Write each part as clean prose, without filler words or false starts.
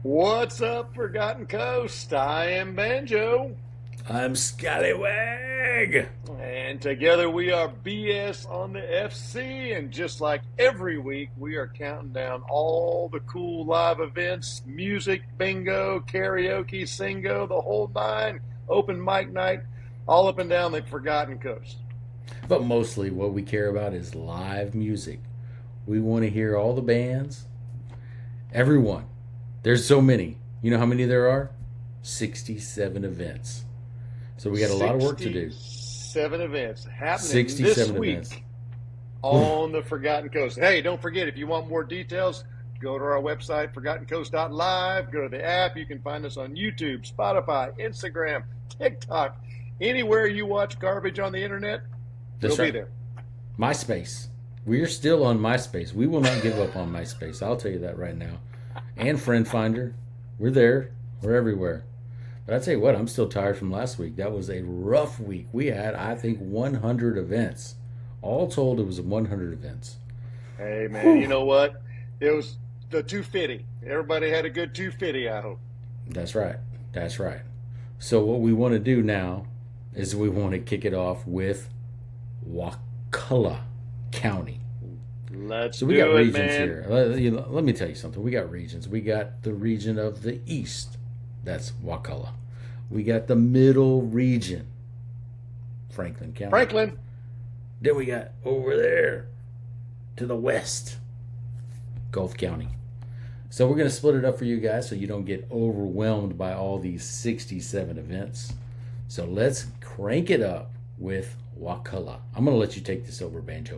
What's up, Forgotten Coast? I am Banjo, I'm Scallywag. and together we are BS on the FC. And just like every week, we are counting down all the cool live events, music, bingo, karaoke, singo, the whole nine, open mic night, all up and down the Forgotten Coast. But mostly what we care about is live music. We want to hear all the bands, everyone. There's so many. You know how many there are? 67 events. So we got a lot of work to do. 67 events happening this 67 events. week on the Forgotten Coast. Hey, don't forget, if you want more details, go to our website, forgottencoast.live. Go to the app. You can find us on YouTube, Spotify, Instagram, TikTok. Anywhere you watch garbage on the internet, we'll That's be right. there. MySpace. We are still on MySpace. We will not give up on MySpace. I'll tell you that right now. And Friend Finder. We're there. We're everywhere. But I tell you what, I'm still tired from last week. That was a rough week. We had, I think, 100 events. All told, it was 100 events. Hey, man, you Whew. know what? It was the 250. Everybody had a good 250, I hope. That's right. That's right. So what we want to do now is we want to kick it off with Wakulla County. Let's So we got do it, regions man. here. Let me tell you something. We got regions. We got the region of the east. That's Wakulla. We got the middle region, Franklin County. Franklin, Then we got over there to the west, Gulf County. So we're going to split it up for you guys so you don't get overwhelmed by all these 67 events. So let's crank it up with Wakulla. I'm going to let you take this over, Banjo.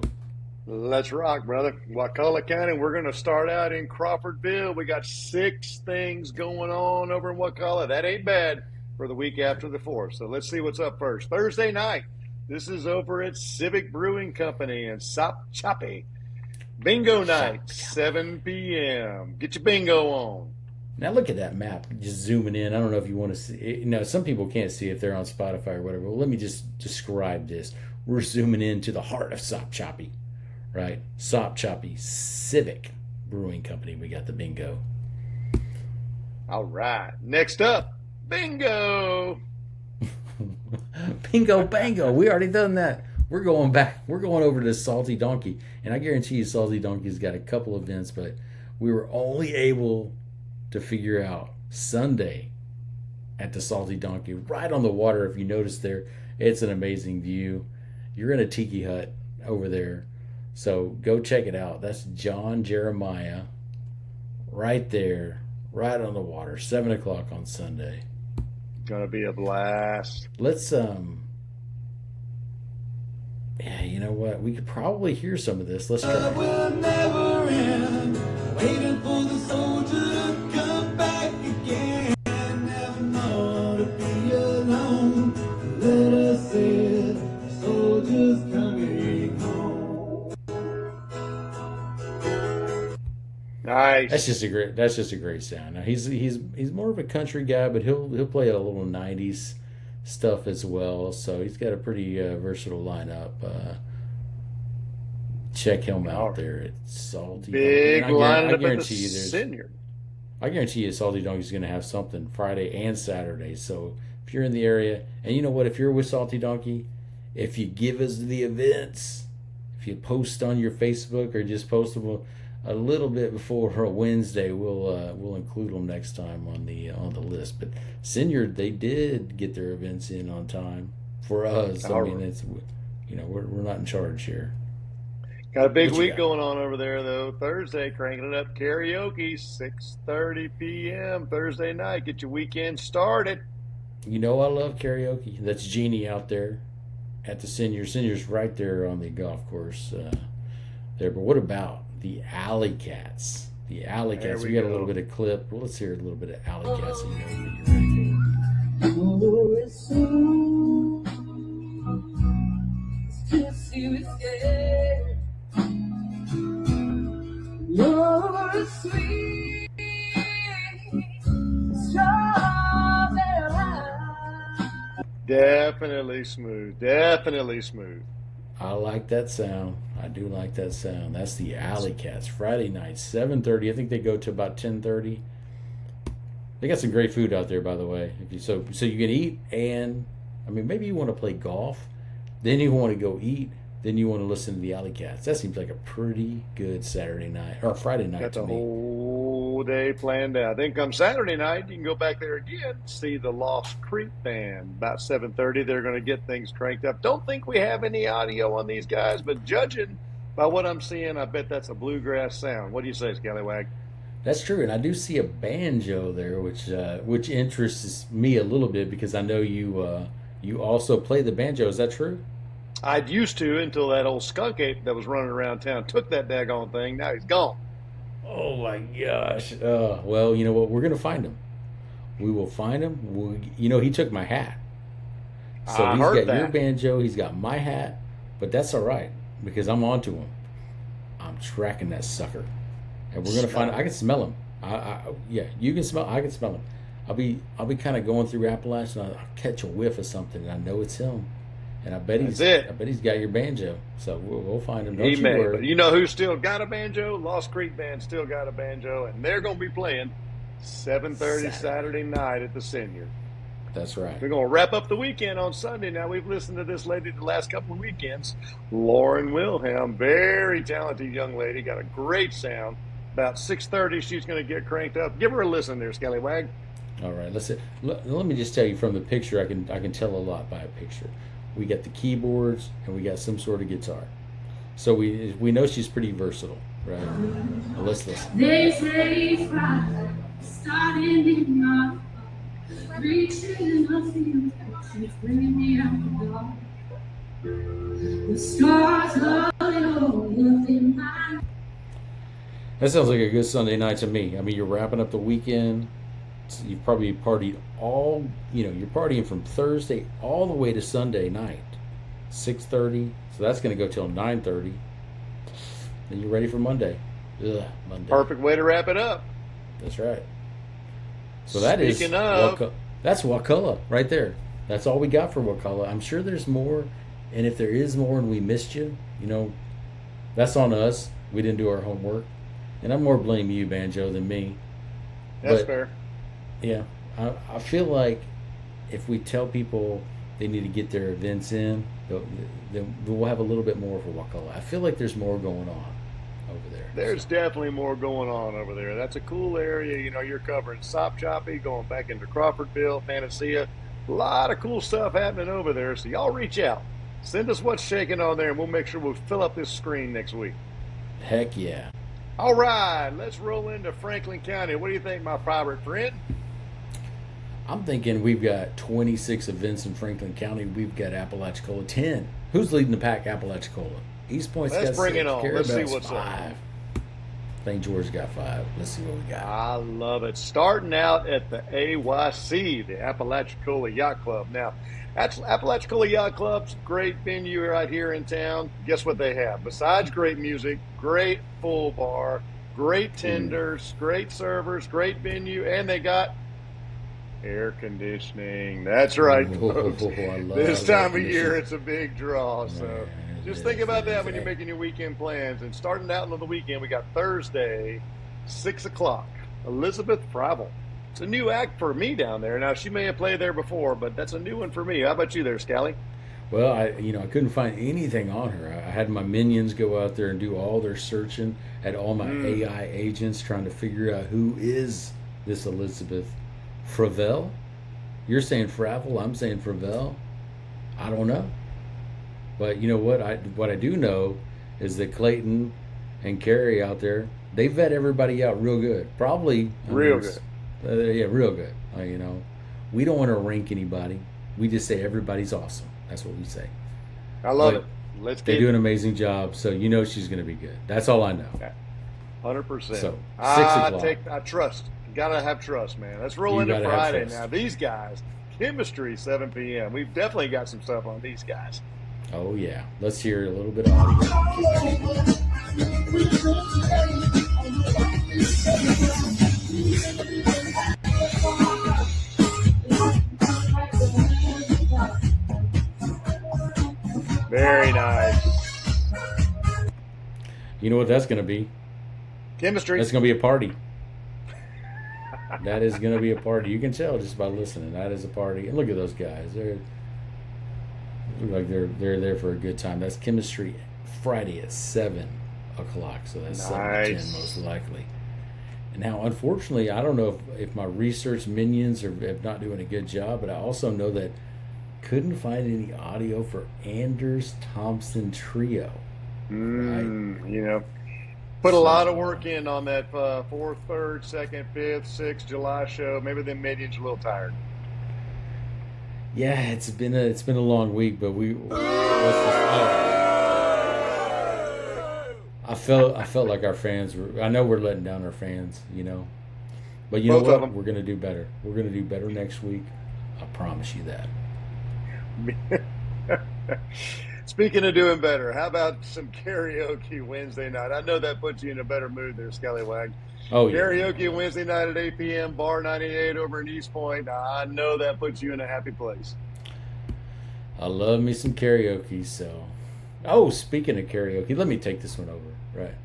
let's rock, brother. Wakulla County, we're going to start out in Crawfordville. We got 6 things going on over in Wakulla. That ain't bad for the week after the 4th. So let's see what's up first. Thursday night, this is over at Civic Brewing Company in Sop Choppy. Bingo night, 7 p.m. Get your bingo on. Now look at that map, just zooming in. I don't know if you want to see. Some people can't see if they're on Spotify or whatever. Well, let me just describe this. We're zooming into the heart of Sop Choppy, right? Sop Choppy Civic Brewing Company. We got the bingo. All right. Next up, bingo. Bingo bango. We already done that. We're going back. We're going over to Salty Donkey. And I guarantee you Salty Donkey's got a couple events, but we were only able to figure out Sunday at the Salty Donkey, right on the water. If you notice there, it's an amazing view. You're in a tiki hut over there. So go check it out. That's John Jeremiah right there, right on the water, 7 o'clock on Sunday. Gonna be a blast. Let's yeah, you know what? We could probably hear some of this. Let's try. Love will never end. Waiting for the soldier to come back again. Never know to be alone. Let us in. The soldier's coming home. Nice. That's just a great sound. Now he's more of a country guy, but he'll play a little '90s stuff as well. So he's got a pretty versatile lineup. Check him out there at Salty Donkey. Big And lineup I at the guarantee you Senior. I guarantee you Salty Donkey's going to have something Friday and Saturday. So if you're in the area, and you know what, if you're with Salty Donkey, if you give us the events, if you post on your Facebook or just post them a little bit before a Wednesday, we'll include them next time on the list. But Senior, they did get their events in on time for us. I All mean, right. it's we're not in charge here. Got a big What you week got? going on over there though. Thursday, cranking it up. Karaoke, 6:30 p.m. Thursday night. Get your weekend started. You know I love karaoke. That's Jeannie out there at the Senior. Senior's right there on the golf course there. But what about the Alley Cats? The Alley There Cats. we We got a go. little bit of clip. Well, let's hear a little bit of Alley Cats so you know what you're ready for. Oh, it's so just you escape. You're sweet, strawberry. Definitely smooth. Definitely smooth. I like that sound. I do like that sound. That's the Alley Cats. Friday night, 7:30. I think they go to about 10:30. They got some great food out there, by the way. If you so you can eat, and I mean maybe you want to play golf, then you want to go eat, then you want to listen to the Alley Cats. That seems like a pretty good Saturday night or Friday night Got to the me. whole day planned out. Then come Saturday night, you can go back there again, see the Lost Creek Band. About 7:30, they're going to get things cranked up. Don't think we have any audio on these guys, but judging by what I'm seeing, I bet that's a bluegrass sound. What do you say, Scallywag? That's true, and I do see a banjo there, which interests me a little bit because I know you also play the banjo. Is that true? I'd used to until that old skunk ape that was running around town took that daggone thing. Now he's gone. Oh my gosh! Well, you know what? We're gonna find him. We will find him. He took my hat. So I he's heard got your that. banjo. He's got my hat, but that's all right because I'm onto him. I'm tracking that sucker, and we're gonna find. I can smell him. Yeah, you can smell. I can smell him. I'll be kind of going through Appalachian. I'll catch a whiff of something, and I know it's him. And I bet That's it. he's got your banjo. So we'll find him. Don't He you may, worry. but you know who still got a banjo? Lost Creek Band still got a banjo, and they're going to be playing 7:30 Saturday night at the Senior. That's right. We're going to wrap up the weekend on Sunday. Now, we've listened to this lady the last couple of weekends, Lauren Wilhelm, very talented young lady, got a great sound. About 6:30, she's going to get cranked up. Give her a listen there, Scallywag. All right. Let me just tell you from the picture. I can tell a lot by a picture. We got the keyboards and we got some sort of guitar. So we know she's pretty versatile, right? Now let's listen. They say Friday, starting in my heart, reaching nothing, she's bringing me out the dark. The stars of your in my That sounds like a good Sunday night to me. I mean, you're wrapping up the weekend. You've probably partied you're partying from Thursday all the way to Sunday night, 6:30. So that's going to go till 9:30. Then you're ready for Monday. Ugh, Monday. Perfect way to wrap it up. That's right. So that is Speaking of- that's Wakulla right there. That's all we got for Wakulla. I'm sure there's more, and if there is more and we missed you, that's on us. We didn't do our homework, and I'm more blame you, Banjo, than me. That's But- fair. Yeah, I feel like if we tell people they need to get their events in, then we'll have a little bit more for Wakulla. I feel like there's more going on over there. There's definitely more going on over there. That's a cool area. You're covering Sopchoppy, going back into Crawfordville, Panacea. A lot of cool stuff happening over there. So y'all reach out. Send us what's shaking on there, and we'll make sure we'll fill up this screen next week. Heck yeah. All right, let's roll into Franklin County. What do you think, my private friend? I'm thinking we've got 26 events in Franklin County. We've got Apalachicola 10. Who's leading the pack? Apalachicola. East Point's Let's got bring 6. it on. Let's see Carabal's what's up. 5. St. George got 5. Let's see what we got. I love it. Starting out at the AYC, the Apalachicola Yacht Club. Now, Apalachicola Yacht Club's a great venue right here in town. Guess what they have? Besides great music, great full bar, great tenders, great servers, great venue, and they got air conditioning. That's right, folks. I love This air time of year, conditioning. it's a big draw. So Man, just it think is, about it that is. when you're making your weekend plans. And starting out on the weekend, we got Thursday, 6 o'clock, Elizabeth Fravel. It's a new act for me down there. Now, she may have played there before, but that's a new one for me. How about you there, Scally? Well, I couldn't find anything on her. I had my minions go out there and do all their searching. Had all my AI agents trying to figure out who is this Elizabeth Fravel. You're saying Fravel. I'm saying Fravel. I don't know. But you know what? What I do know is that Clayton and Carrie out there, they vet everybody out real good. Probably Real good. Yeah, real good. We don't want to rank anybody. We just say everybody's awesome. That's what we say. I love But it. Let's They get do an amazing job, so she's going to be good. That's all I know. 100%. So, 6 I o'clock. trust. Gotta have trust, man. Let's roll You into gotta have Friday trust. now. These guys, Chemistry, 7 p.m. We've definitely got some stuff on these guys. Oh yeah, let's hear a little bit of audio. Very nice. You know what that's going to be? Chemistry. That's going to be a party. That is going to be a party. You can tell just by listening. That is a party. And look at those guys. They look like they're there for a good time. That's Chemistry Friday at 7 o'clock. So that's 7 to 10 Nice. most likely. And now, unfortunately, I don't know if my research minions are not doing a good job, but I also know that couldn't find any audio for Anders Thompson Trio. You know, put a lot of work in on that 4th, 3rd, 2nd, 5th, 6th July show. Maybe the minions are a little tired. Yeah, it's been a long week, but I felt like our fans were. I know we're letting down our fans, but you Both know of what? them. We're gonna do better. We're gonna do better next week. I promise you that. Speaking of doing better, how about some karaoke Wednesday night? I know that puts you in a better mood there, Scallywag. Oh yeah. Karaoke Wednesday night at 8 p.m., Bar 98 over in East Point. I know that puts you in a happy place. I love me some karaoke. So, oh, speaking of karaoke, let me take this one over. Right.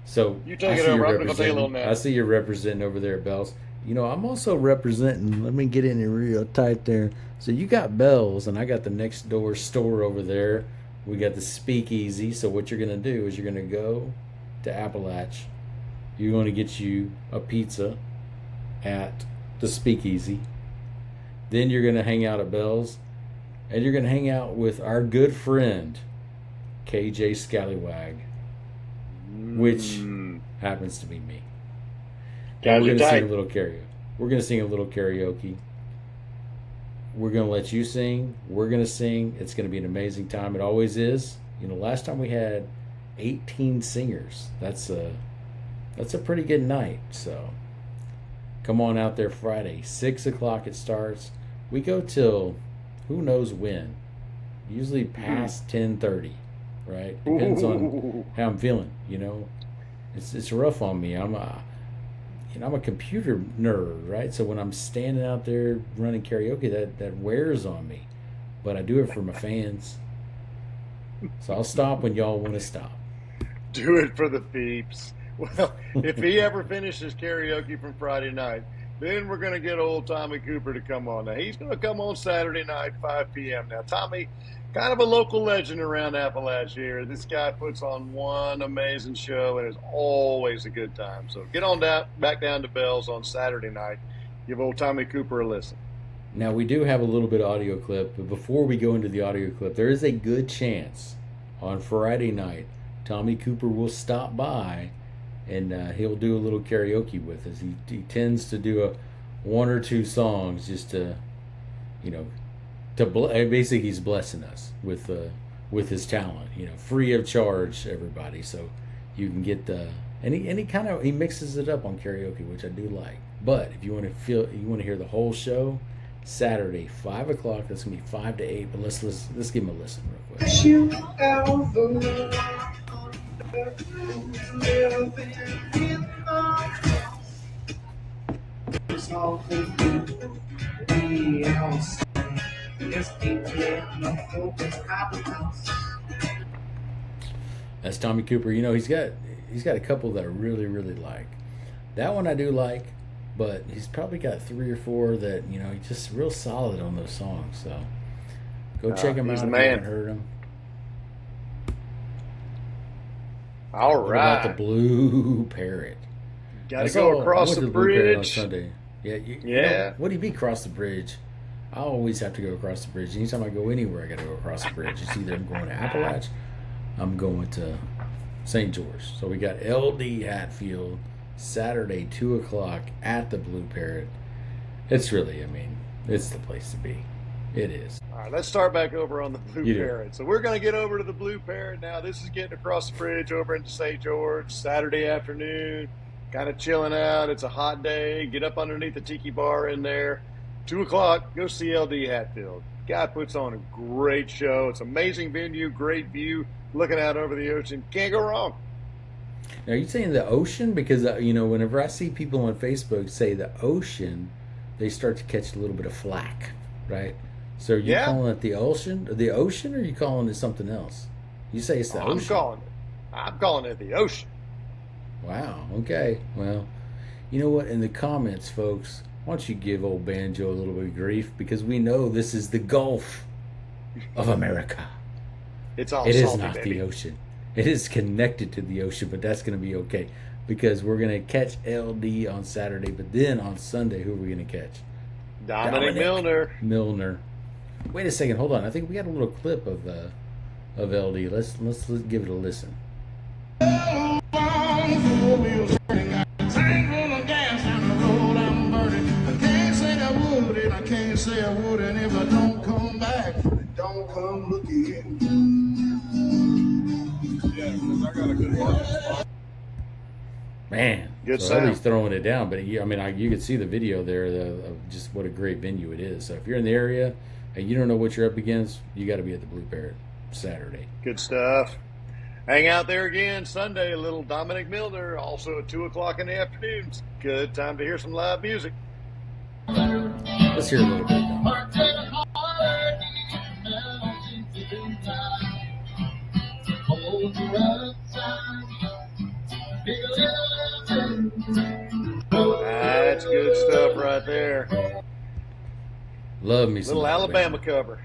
So You take I it see over. you're I'm going to take a little representing. nap. I see you're representing over there at Bell's. I'm also representing. Let me get in there real tight there. So you got Bell's, and I got the next door store over there. We got the Speakeasy. So what you're gonna do is you're gonna go to Appalach. You're going to get you a pizza at the Speakeasy. Then you're going to hang out at Bell's, and you're going to hang out with our good friend KJ Scallywag, which happens to be me. Guys, We're you're going to sing a tight. little karaoke. We're going to sing a little karaoke. We're going to let you sing. We're going to sing. It's going to be an amazing time. It always is. Last time we had 18 singers. That's a pretty good night. So come on out there Friday, 6 o'clock it starts. We go till who knows when. Usually past 10:30, right? Depends on how I'm feeling. It's rough on me. I'm a computer nerd, right? So when I'm standing out there running karaoke, that wears on me. But I do it for my fans. So I'll stop when y'all want to stop. Do it for the peeps. Well, if he ever finishes karaoke from Friday night, then we're going to get old Tommy Cooper to come on. Now, he's going to come on Saturday night, 5 p.m. Now, Tommy, kind of a local legend around Appalachia here. This guy puts on one amazing show, and it's always a good time. So get on back down to Bell's on Saturday night. Give old Tommy Cooper a listen. Now, we do have a little bit of audio clip, but before we go into the audio clip, there is a good chance on Friday night Tommy Cooper will stop by and he'll do a little karaoke with us. He tends to do one or two songs just to, basically he's blessing us with his talent, free of charge, everybody. So you can get and he mixes it up on karaoke, which I do like. But if you want to hear the whole show, Saturday, 5 o'clock. That's gonna be 5 to 8. But let's give him a listen real quick. Shoot out the living in the it's all we all say. Just keep getting the focus happiness. That's Tommy Cooper. He's got a couple that I really, really like. That one I do like, but he's probably got 3 or 4 that he's just real solid on those songs. So go check him out he's if the you man. haven't heard him. All What about the right. Blue Parrot? Got I to go saw- I across went the to Blue Parrot on bridge. Sunday. Yeah, Yeah. what do you mean cross the bridge? I always have to go across the bridge. Anytime I go anywhere, I got to go across the bridge. It's either I'm going to Appalach, I'm going to St. George. So we got LD Hatfield Saturday 2 o'clock at the Blue Parrot. It's really, it's the place to be. It is. All right, let's start back over on the Blue You do. Parrot. So we're going to get over to the Blue Parrot now. This is getting across the bridge over into St. George, Saturday afternoon, kind of chilling out. It's a hot day. Get up underneath the tiki bar in there. 2 o'clock, go see LD Hatfield. Guy puts on a great show. It's an amazing venue, great view, looking out over the ocean. Can't go wrong. Now, are you saying the ocean? Because, whenever I see people on Facebook say the ocean, they start to catch a little bit of flack, right? So are you Yeah. calling it the ocean? The ocean, or are you calling it something else? You say it's the I'm ocean. calling it the ocean. Wow. Okay. Well, You know what? In the comments, folks, why don't you give old Banjo a little bit of grief, because we know this is the Gulf of America. It's all It is salty, not baby. the ocean. It is connected to the ocean, but that's going to be okay because we're going to catch LD on Saturday. But then on Sunday, who are we going to catch? Dominic Milner. Milner. Wait a second, hold on. I think we got a little clip of LD. Let's give it a listen. Say I would, and if I don't come back, don't come look again. Yeah, because I got a good heart. Man, Good so LD's sound. throwing it down. But you can see the video there of just what a great venue it is. So if you're in the area and you don't know what you're up against, you got to be at the Blue Parrot Saturday. Good stuff. Hang out there again Sunday. A little Dominic Milner, also at 2:00 in the afternoon. It's a good time to hear some live music. Let's hear a little bit. Though. That's good stuff right there. Love me some Little Alabama cover.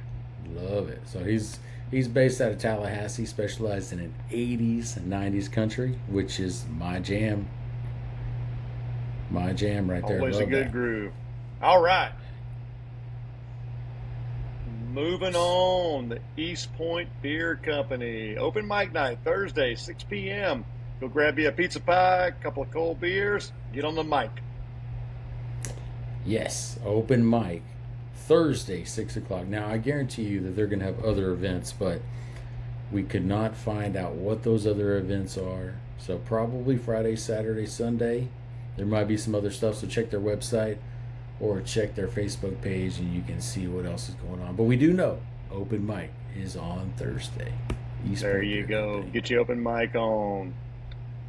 Love it. So he's based out of Tallahassee, specialized in an 80s and 90s country, which is my jam. My jam right there. Always a Love good that. groove. All right. Moving on, the East Point Beer Company. Open mic night, Thursday, 6 p.m. Go grab you a pizza pie, a couple of cold beers, get on the mic. Yes, open mic, Thursday, 6 o'clock. Now, I guarantee you that they're going to have other events, but we could not find out what those other events are. So probably Friday, Saturday, Sunday. There might be some other stuff, so check their website or check their Facebook page and you can see what else is going on. But we do know open mic is on Thursday. East There Point you Beer go. Company. Get your open mic on.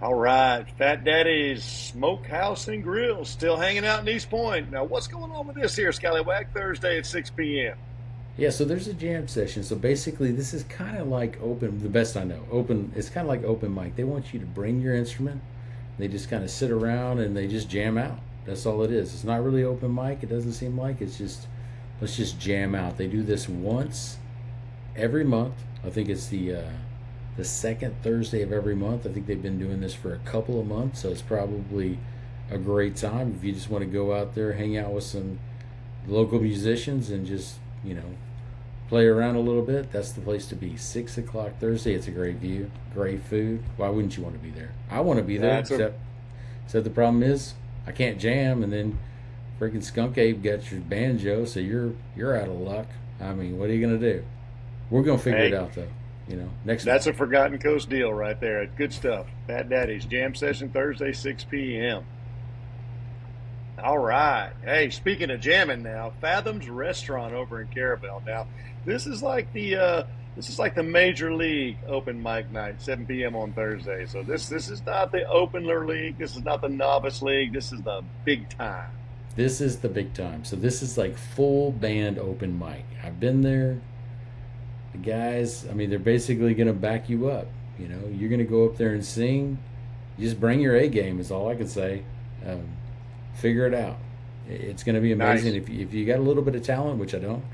All right. Fat Daddy's Smokehouse and Grill still hanging out in East Point. Now, what's going on with this here, Scallywag? Thursday at 6 p.m. Yeah, so there's a jam session. So basically, this is kind of like open, the best I know. Open, it's kind of like open mic. They want you to bring your instrument. They just kind of sit around and they just jam out. That's all it is. It's not really open mic. It doesn't seem like. It's just, let's just jam out. They do this once every month. I think it's the second Thursday of every month. I think they've been doing this for a couple of months, so it's probably a great time if you just want to go out there, hang out with some local musicians and just, play around a little bit. That's the place to be. 6 o'clock Thursday. It's a great view, great food. Why wouldn't you want to be there? I want to be there, except the problem is I can't jam, and then freaking Skunk Ape got your banjo, so you're out of luck. I mean, what are you gonna do? We're gonna figure it out though. Next. That's a Forgotten Coast deal right there. Good stuff. Fat Daddy's Jam Session Thursday, 6 p.m. All right. Hey, speaking of jamming now, Fathom's Restaurant over in Carabel. Now, this is like the major league open mic night, 7 p.m. on Thursday. So this is not the opener league. This is not the novice league. This is the big time. This is the big time. So this is like full band open mic. I've been there. The guys, I mean, they're basically going to back you up. You're going to go up there and sing. You just bring your A game is all I can say. Figure it out. It's going to be amazing. Nice. If you got a little bit of talent, which I don't,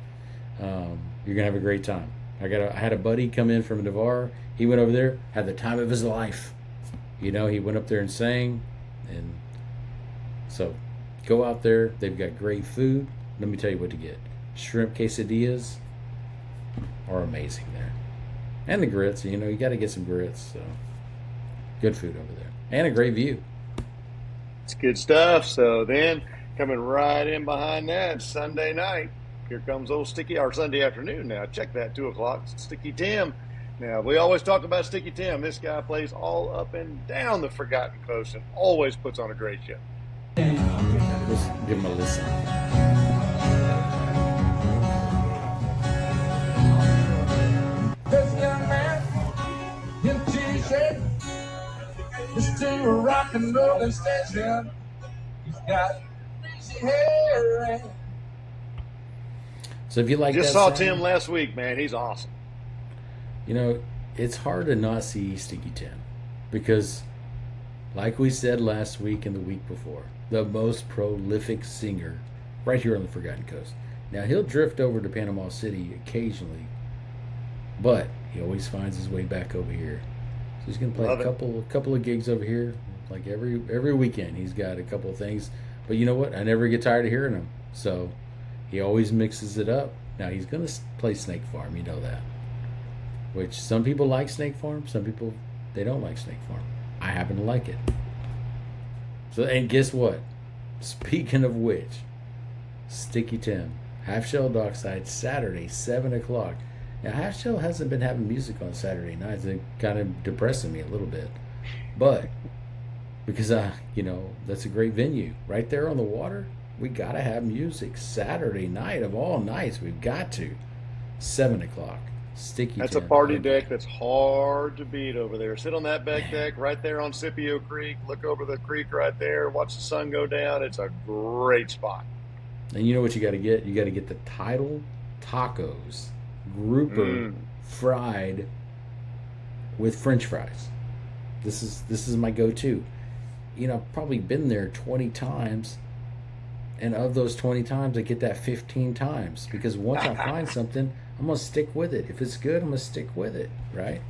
you're going to have a great time. I had a buddy come in from Navarre. He went over there, had the time of his life. He went up there and sang. And so go out there. They've got great food. Let me tell you what to get. Shrimp quesadillas are amazing there. And the grits, you got to get some grits. So good food over there. And a great view. It's good stuff. So then, coming right in behind that, Sunday night, here comes old Sticky, or Sunday afternoon now. Check that, 2 o'clock, Sticky Tim. Now, we always talk about Sticky Tim. This guy plays all up and down the Forgotten Coast and always puts on a great show. Let's give him a listen. This young man in t-shirt, this to a rock and roll extension. He's got crazy hair and So if you like Just that saw sound, Tim last week, man. He's awesome. it's hard to not see Sticky Tim because Like we said last week and the week before, the most prolific singer right here on the Forgotten Coast. Now, he'll drift over to Panama City occasionally, but he always finds his way back over here. So he's going to play Love a it. couple of gigs over here, like every weekend. He's got a couple of things. But you know what? I never get tired of hearing him. So he always mixes it up. Now, he's going to play Snake Farm, you know that. Which some people like Snake Farm, some people, they don't like Snake Farm. I happen to like it. So, and guess what? Speaking of which, Sticky Tim, Half Shell Dockside, Saturday, 7 o'clock. Now, Half Shell hasn't been having music on Saturday nights. It's kind of depressing me a little bit. But, because, that's a great venue. Right there on the water, we got to have music. Saturday night of all nights, we've got to. 7 o'clock. Sticky That's a Tim. party deck that's hard to beat over there. Sit on that back deck right there on Scipio Creek. Look over the creek right there. Watch the sun go down. It's a great spot. And you know what you got to get? You got to get the Tidal tacos, grouper fried with French fries. This is my go-to. I've probably been there 20 times, and of those 20 times, I get that 15 times because once I find something, I'm gonna stick with it. If it's good, I'm gonna stick with it, right?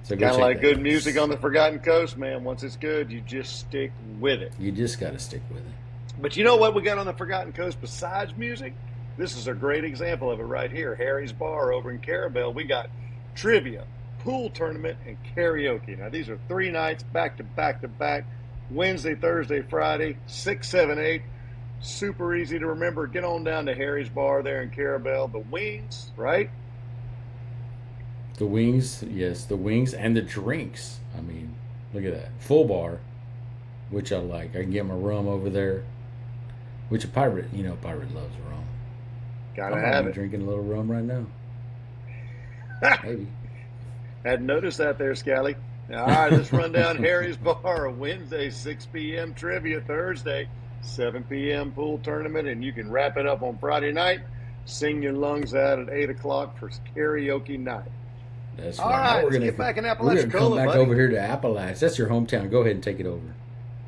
So go Kind of check like that good out. music on the Forgotten Coast, man. Once it's good, you just stick with it. You just got to stick with it. But you know what we got on the Forgotten Coast besides music? This is a great example of it right here. Harry's Bar over in Carabel. We got trivia, pool tournament, and karaoke. Now, these are 3 nights back to back to back. Wednesday, Thursday, Friday, 6, 7, 8. Super easy to remember. Get on down to Harry's Bar there in Carabel. The wings, right? The wings, yes, the wings and the drinks. I mean, look at that. Full bar, which I like. I can get my rum over there, which a pirate loves rum. Gotta I might have be it. drinking a little rum right now. Maybe. Hadn't noticed that there, Scally. All right, let's run down Harry's Bar. Wednesday, 6 p.m. trivia. Thursday, 7 p.m. pool tournament. And you can wrap it up on Friday night. Sing your lungs out at 8 o'clock for karaoke night. That's All right. right, Now let's get back in we're gonna come Apalachicola, back buddy. over here to Appalachia. That's your hometown. Go ahead and take it over.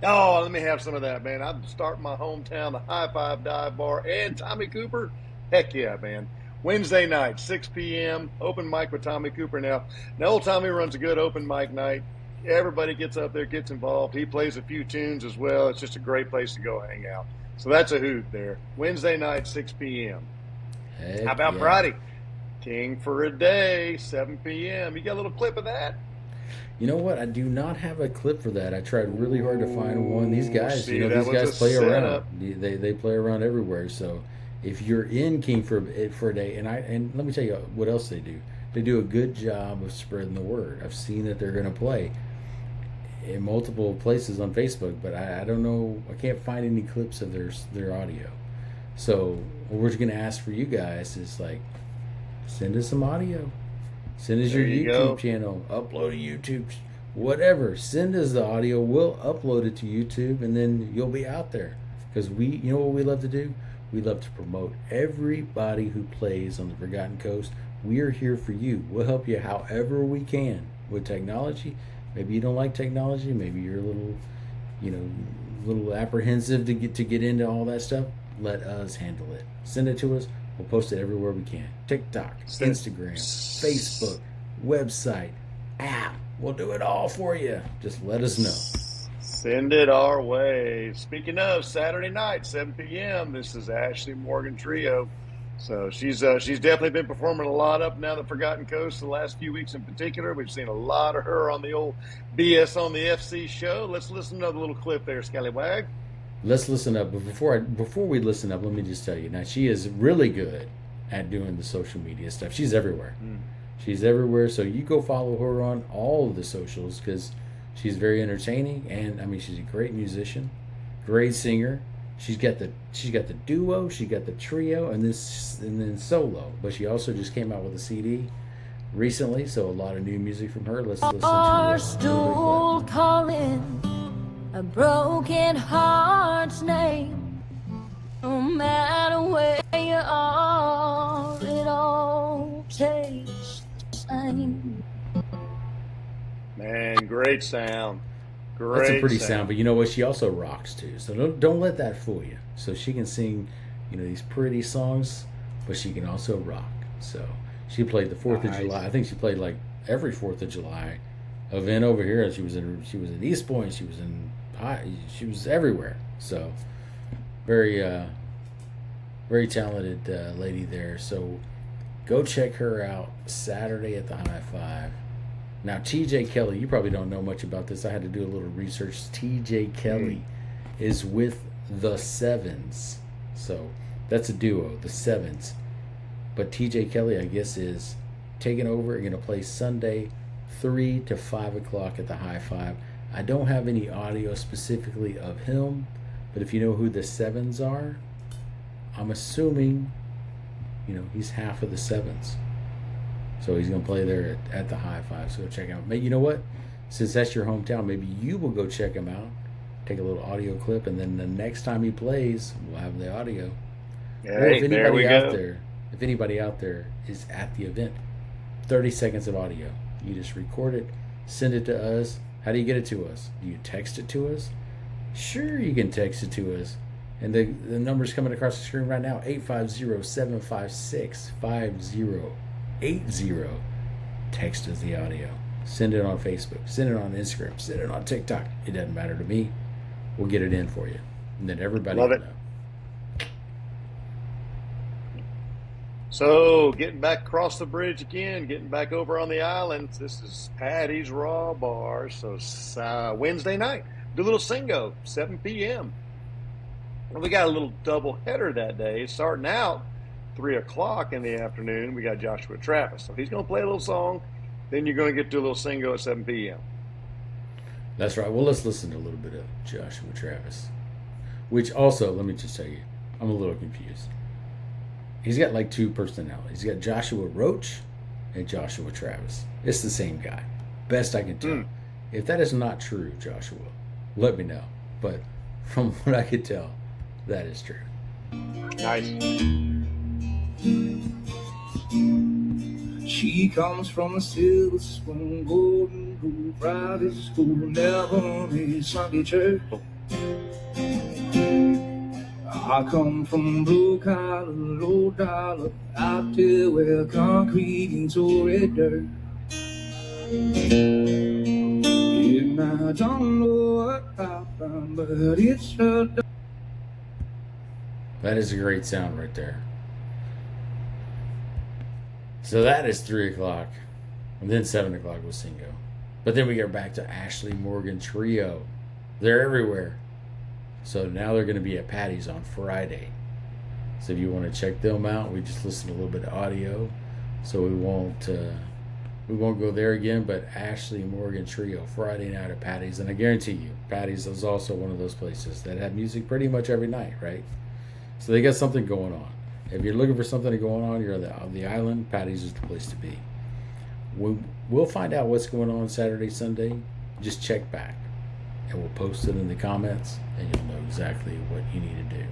Oh, let me have some of that, man. I'm starting my hometown, the High Five Dive Bar, and Tommy Cooper. Heck yeah, man. Wednesday night, 6 p.m., open mic with Tommy Cooper. Now old Tommy runs a good open mic night. Everybody gets up there, gets involved. He plays a few tunes as well. It's just a great place to go hang out. So that's a hoot there. Wednesday night, 6 p.m. Heck How about yeah. Friday? King for a Day, 7 p.m. You got a little clip of that? You know what? I do not have a clip for that. I tried really hard to find one. These guys, see, that these was guys a play setup. around. They play around everywhere. So if you're in King for a Day, and let me tell you what else they do. They do a good job of spreading the word. I've seen that they're going to play in multiple places on Facebook, but I don't know. I can't find any clips of their audio. So what we're going to ask for you guys is send us some audio. Send us There your you YouTube go. channel. Upload to YouTube. Whatever. Send us the audio. We'll upload it to YouTube, and then you'll be out there. Because you know what we love to do? We love to promote everybody who plays on the Forgotten Coast. We are here for you. We'll help you however we can with technology. Maybe you don't like technology. Maybe you're a little apprehensive to get into all that stuff. Let us handle it. Send it to us. We'll post it everywhere we can. TikTok, Instagram, Facebook, website, app. We'll do it all for you. Just let us know. Send it our way. Speaking of Saturday night, 7 p.m., this is Ashley Morgan Trio. So she's definitely been performing a lot up and down the Forgotten Coast the last few weeks in particular. We've seen a lot of her on the old BS on the FC show. Let's listen to another little clip there, Scallywag. Let's listen up. But before we listen up, let me just tell you. Now, she is really good at doing the social media stuff. She's everywhere. She's everywhere. So you go follow her on all of the socials because she's very entertaining. And, I mean, she's a great musician, great singer. She's got the duo, she got the trio, and then solo. But she also just came out with a CD recently, so a lot of new music from her. Let's listen to Are it. still calling a broken heart's name. No matter where you are, it all tastes the same. Man, great sound. Great. That's a pretty sound. But you know what? She also rocks too. So don't let that fool you. So she can sing, these pretty songs, but she can also rock. So she played the 4th of Nice. July. I think she played like every 4th of July event over here. She was in East Point. She was everywhere. So very very talented lady there. So go check her out Saturday at the High Five. Now, TJ Kelly, you probably don't know much about this. I had to do a little research. TJ Kelly is with the Sevens. So that's a duo, the Sevens. But TJ Kelly, I guess, is taking over. Going to play Sunday, 3 to 5 o'clock at the High Five. I don't have any audio specifically of him, but if you know who the Sevens are, I'm assuming, he's half of the Sevens. So he's going to play there at the High Five. So go check him out. Maybe, you know what? Since that's your hometown, maybe you will go check him out. Take a little audio clip, and then the next time he plays, we'll have the audio. Or Hey, there we go. if anybody out there is at the event, 30 seconds of audio. You just record it, send it to us. How do you get it to us? Do you text it to us? Sure, you can text it to us. And the number's coming across the screen right now, 850-756-5080. Text us the audio. Send it on Facebook. Send it on Instagram. Send it on TikTok. It doesn't matter to me. We'll get it in for you. And then everybody Love will it. know. So, getting back across the bridge again, getting back over on the island. This is Patty's Raw Bar. So, Wednesday night, do a little singo, 7 p.m. And we got a little double header that day. Starting out 3 o'clock in the afternoon, we got Joshua Travis. So, he's going to play a little song. Then you're going to get to a little singo at 7 p.m. That's right. Well, let's listen to a little bit of Joshua Travis. Which also, let me just tell you, I'm a little confused. He's got like two personalities. He's got Joshua Roach and Joshua Travis. It's the same guy. Best I can tell. If that is not true, Joshua, let me know. But from what I could tell, that is true. Nice. She comes from a silver spoon, golden rule, private school, never a Sunday church. I come from blue collar, low dollar, out there where concrete meets red dirt. And I don't know what happened, but it's a That is a great sound right there. So that is 3 o'clock. And then 7 o'clock was Singo. But then we get back to Ashley Morgan Trio. They're everywhere. So now they're going to be at Patty's on Friday. So if you want to check them out, we just listen to a little bit of audio. So we won't go there again. But Ashley Morgan Trio, Friday night at Patty's. And I guarantee you, Patty's is also one of those places that have music pretty much every night, right? So they got something going on. If you're looking for something going on, you're on the island, Patty's is the place to be. We'll find out what's going on Saturday, Sunday. Just check back. And we'll post it in the comments, and you'll know exactly what you need to do.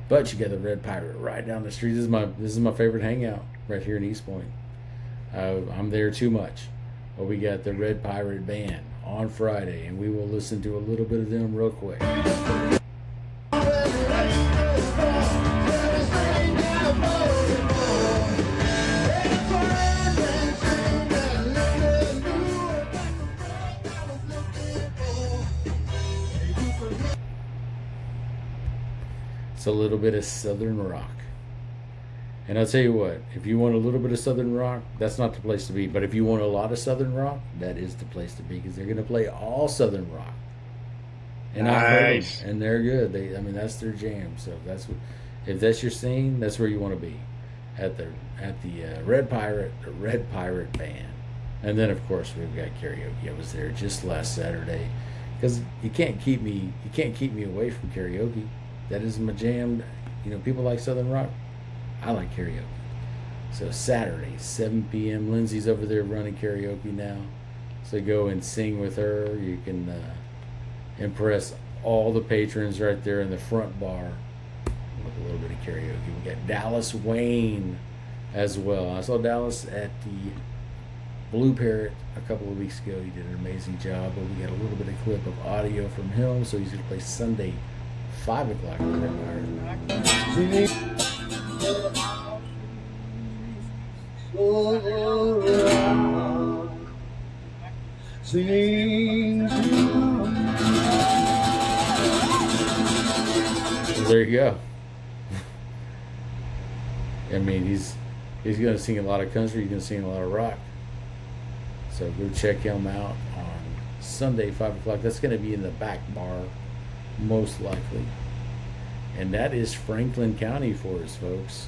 But you got the Red Pirate right down the street. This is my favorite hangout right here in East Point. I'm there too much. But we got the Red Pirate Band on Friday, and we will listen to a little bit of them real quick. It's a little bit of Southern rock. And I'll tell you what, if you want a little bit of Southern rock, that's not the place to be. But if you want a lot of Southern rock, that is the place to be, because they're going to play all Southern rock. And I've heard Nice. them, and they're good. That's their jam. So if that's your scene, that's where you want to be, at the Red Pirate Band. And then of course we've got karaoke. I was there just last Saturday, because you can't keep me away from karaoke. That is my jam. People like Southern rock. I like karaoke. So Saturday, 7 p.m. Lindsay's over there running karaoke now. So go and sing with her. You can impress all the patrons right there in the front bar with a little bit of karaoke. We got Dallas Wayne as well. I saw Dallas at the Blue Parrot a couple of weeks ago. He did an amazing job, but we got a little bit of clip of audio from him. So he's going to play Sunday, 5 o'clock. So there you go. I mean, he's going to sing a lot of country. He's going to sing a lot of rock. So go check him out on Sunday, 5 o'clock. That's going to be in the back bar, most likely. And that is Franklin County for us, folks.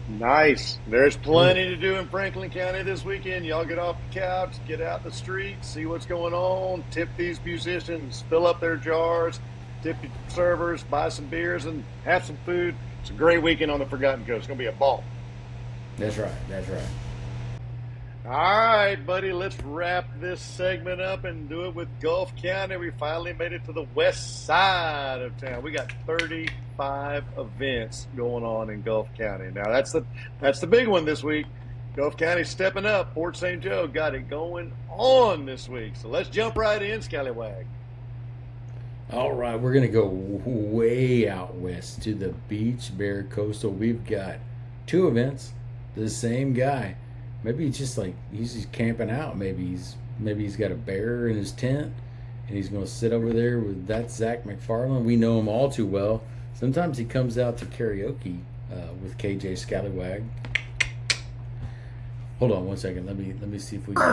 Nice. There's plenty to do in Franklin County this weekend. Y'all get off the couch, get out in the streets, see what's going on, tip these musicians, fill up their jars, tip your servers, buy some beers, and have some food. It's a great weekend on the Forgotten Coast. It's going to be a ball. That's right. That's right. All right, buddy, let's wrap this segment up and do it with Gulf County. We finally made it to the west side of town. We got 35 events going on in Gulf County. Now, that's the big one this week. Gulf County stepping up. Port St. Joe got it going on this week. So let's jump right in, Scallywag. All right, we're going to go way out west to the Beach Bear Coastal. We've got 2 events, the same guy. Maybe he's just camping out. Maybe he's got a bear in his tent, and he's going to sit over there with that Zach McFarland. We know him all too well. Sometimes he comes out to karaoke with KJ Scallywag. Hold on one second. Let me see if we can.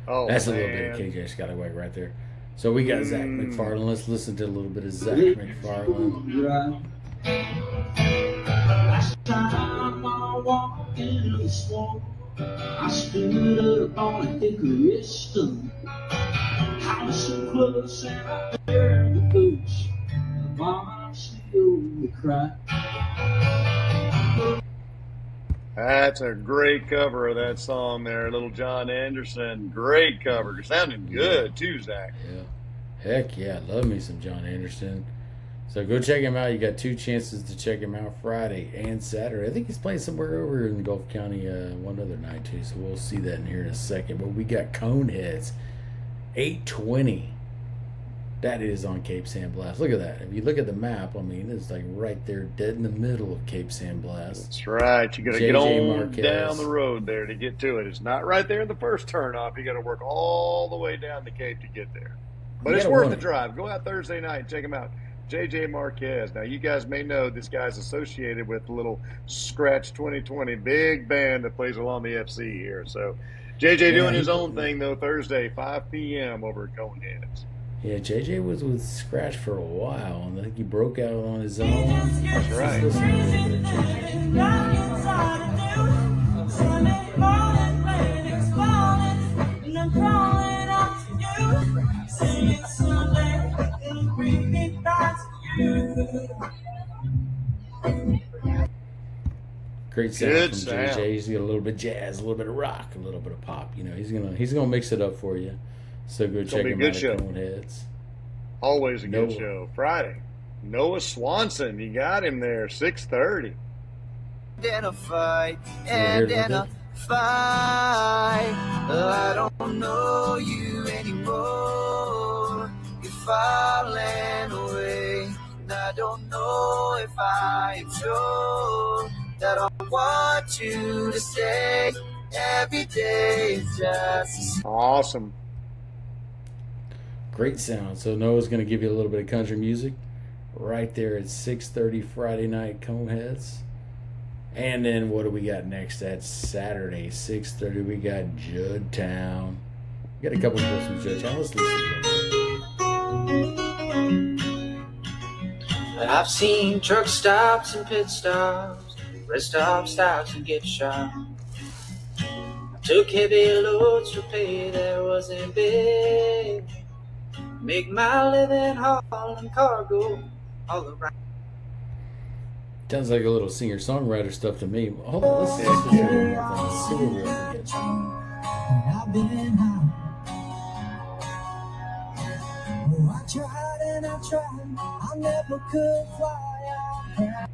Oh, that's man. a little bit of KJ Scallywag right there. So we got Zach McFarland. Let's listen to a little bit of Zach McFarland. Last time I walked in the swamp, I stood up on a hickory stump. I was so close and I heard the boots. Mama, she only cried. That's a great cover of that song there, Little John Anderson. Great cover. Sounding good, too, Zach. Yeah. Heck yeah. Love me some John Anderson. So go check him out. You got 2 chances to check him out, Friday and Saturday. I think he's playing somewhere over in Gulf County one other night, too. So we'll see that in here in a second. But we got Coneheads, 8:20. That is on Cape San Blas. Look at that. If you look at the map, I mean, it's like right there, dead in the middle of Cape San Blas. That's right. You got to get on down the road there to get to it. It's not right there in the first turnoff. You got to work all the way down the Cape to get there. But it's worth the drive. Go out Thursday night and check him out. JJ Marquez. Now, you guys may know this guy's associated with the little Scratch 2020 big band that plays along the FC here. So, JJ doing his own thing, though, Thursday, 5 p.m. over at Coneheads. Yeah, JJ was with Scratch for a while, and I think he broke out on his own. That's right. Great sound from JJ. He's got a little bit of jazz, a little bit of rock, a little bit of pop. You know, he's gonna mix it up for you. So go check him out at Coneheads. Always a good show. Friday, Noah Swanson. You got him there, 6:30. Then a fight, and then a fight. I don't know you anymore. You're falling away. And I don't know if I am sure that I want you to stay. Every day is just awesome. Great sound. So Noah's going to give you a little bit of country music right there at 6:30 Friday night, Coneheads. And then what do we got next? That's Saturday, 6:30. We got Juddtown. We got a couple of clips from Juddtown. Let's listen to it. I've seen truck stops and pit stops, rest stops and get shot. I took heavy loads for pay that wasn't big. Make my living hauling cargo all around. Sounds like a little singer-songwriter stuff to me. Hold on, let's see what we're up against. I've been high. Oh, I tried and I tried. I never could fly out.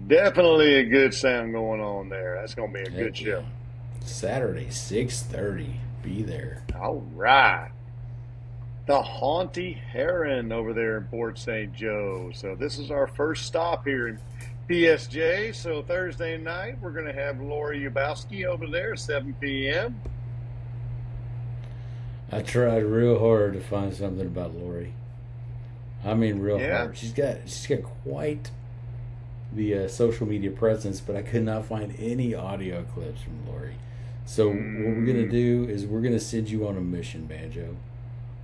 Definitely a good sound going on there. That's going to be a good Heck show. yeah. Saturday, 6:30. Be there. All right. The Haunty Heron over there in Port St. Joe. So this is our first stop here in PSJ. So Thursday night, we're going to have Lori Yubowski over there, 7 p.m. I tried real hard to find something about Lori. I mean, real Yeah. hard. She's got quite the social media presence, but I could not find any audio clips from Lori. So what we're gonna do is we're gonna send you on a mission, Banjo.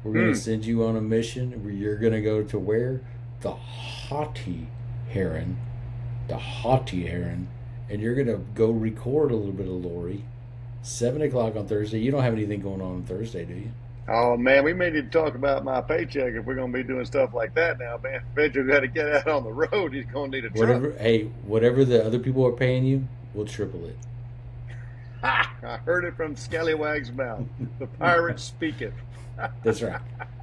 We're gonna send you on a mission where you're gonna go to where the Haughty Heron, and you're gonna go record a little bit of Lori. 7 o'clock on Thursday. You don't have anything going on Thursday, do you? Oh, man, we may need to talk about my paycheck if we're going to be doing stuff like that now, man. Pedro got to get out on the road. He's going to need a truck. Whatever the other people are paying you, we'll triple it. I heard it from Scallywag's mouth. The pirate speaketh. That's right.